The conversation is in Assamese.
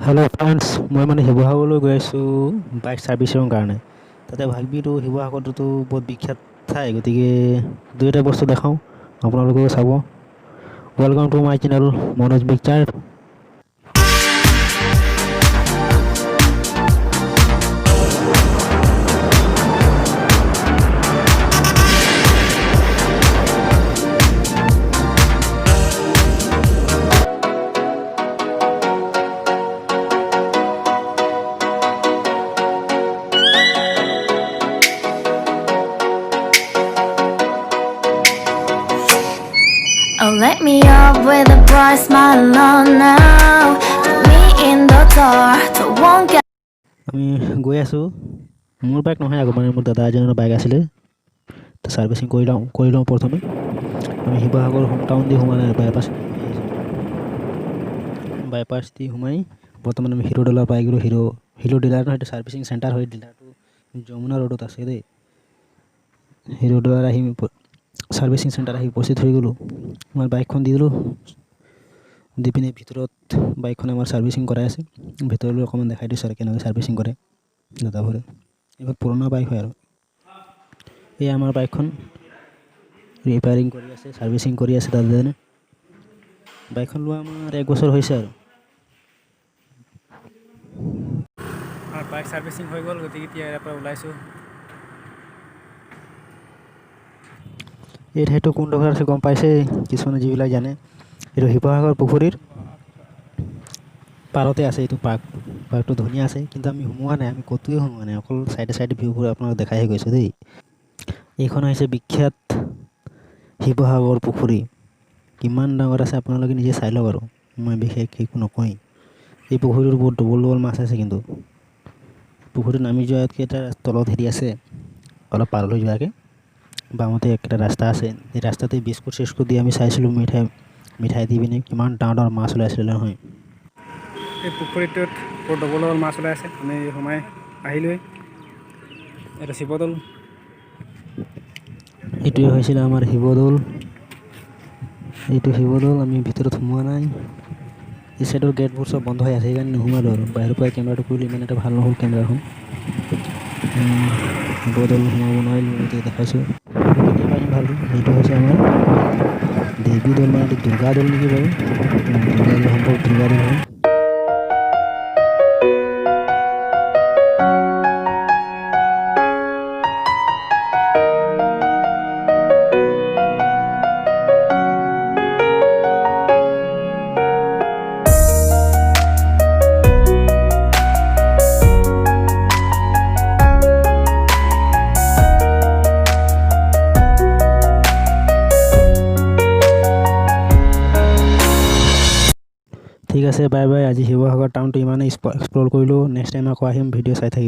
হেল্ল' ফ্ৰেণ্ডছ, মই মানে শিৱসাগৰলৈ গৈ আছোঁ বাইক ছাৰ্ভিচিঙৰ কাৰণে। তাতে ভাবিলোঁ শিৱসাগৰটোতো বহুত বিখ্যাত ঠাই, গতিকে দুই এটা বস্তু দেখাওঁ, আপোনালোকেও চাব। Welcome to my channel Manoj picture. Oh, let me up with a bright smile on now. Put me in the dark, so won't get. আমি গৈ আছোঁ, মোৰ বাইক নহয় আকৌ, মানে মোৰ দাদা এজনৰ বাইক আছিলে, তো ছাৰ্ভিচিং কৰি লওঁ প্ৰথমে। আমি শিৱসাগৰ হোম টাউন দি সোমোৱা নাই, বাইপাছ দি সোমাই বৰ্তমান আমি হিৰো ডিলাৰ পাই গ'লোঁ। হিৰো ডিলাৰ নহয়, এইটো ছাৰ্ভিচিং চেণ্টাৰ হয়। ডিলাৰটো যমুনা ৰোডত আছে দেই। হিৰো ডিলাৰ আহি ছাৰ্ভিচিং চেণ্টাৰ আহি উপস্থিত হৈ গ'লোঁ। আমাৰ বাইকখন দি দিলোঁ, দি পিনে ভিতৰত বাইকখন আমাৰ ছাৰ্ভিচিং কৰাই আছে। ভিতৰলৈ অকণমান দেখাই দিছোঁ আৰু কেনেকৈ ছাৰ্ভিচিং কৰে দাদাবোৰে। এইবোৰ পুৰণা বাইক হয় আৰু এই আমাৰ বাইকখন ৰিপেয়াৰিং কৰি আছে, ছাৰ্ভিচিং কৰি আছে দাদাজনে। বাইকখন লোৱা আমাৰ 1 বছৰ হৈছে আৰু বাইক ছাৰ্ভিচিং হৈ গ'ল, গতিকে এতিয়া ইয়াৰ পৰা ওলাইছোঁ। এই ঠাইটো কোনডোখৰ আছে গম পাইছে কিছুমানে, যিবিলাক জানে। এইটো শিৱসাগৰ পুখুৰীৰ পাৰতে আছে এইটো পাৰ্কটো ধুনীয়া আছে, কিন্তু আমি সোমোৱা নাই, আমি ক'তোৱে সোমোৱা নাই, অকল চাইডে ভিউবোৰ আপোনাক দেখাইহে গৈছোঁ দেই। এইখন হৈছে বিখ্যাত শিৱসাগৰ পুখুৰী। কিমান ডাঙৰ আছে আপোনালোকে নিজে চাই লওক, আৰু মই বিশেষ একো নকওঁৱেই। এই পুখুৰীটোৰ বহুত ডবল মাছ আছে, কিন্তু পুখুৰীত নামি যোৱাতকৈ এটা তলত হেৰি আছে, অলপ পাৰলৈ যোৱাকৈ বামতে একটা ৰাস্তা আছে। এই ৰাস্তাতে বিস্কুট চিস্কুট দি আমি চাইছিলোঁ, মিঠাই দি পিনে কিমান ডাঙৰ মাছ ওলাইছিলে নহয়। এই পুখুৰীটোত বৰ ডবল মাছ ওলাই আছে। আমি সোমাই আহিলোঁৱেই। এটা শিৱদৌল, এইটোৱে হৈছিলে আমাৰ শিৱদৌল। এইটো শিৱদৌল, আমি ভিতৰত সোমোৱা নাই। এই চাইডৰ গেটবোৰ চব বন্ধ হৈ আছে, সেইকাৰণে নোসোমালোঁ আৰু বাহিৰৰ পৰা কেমেৰাটো কৰিলোঁ, ইমান এটা ভাল নহ'ল কেমেৰাখন। শিৱদৌল সোমাব নোৱাৰিলোঁ, এতিয়া দেখাইছোঁ। কেতিয়াবা আহিম ভালকৈ। এইটো হৈছে আমাৰ দেৱী দৌল, মানে এইটো দুৰ্গা দৌল নেকি বাৰু? দুৰ্গা দৌল, সম্ভৱ দুৰ্গা দৌল হয়। ঠিক আছে, বাই বাই। আজি শিৱসাগৰ টাউনটো ইমানেই এক্সপ্ল'ৰ কৰিলোঁ। নেক্সট টাইম আকৌ আহিম, ভিডিঅ' চাই থাকিব।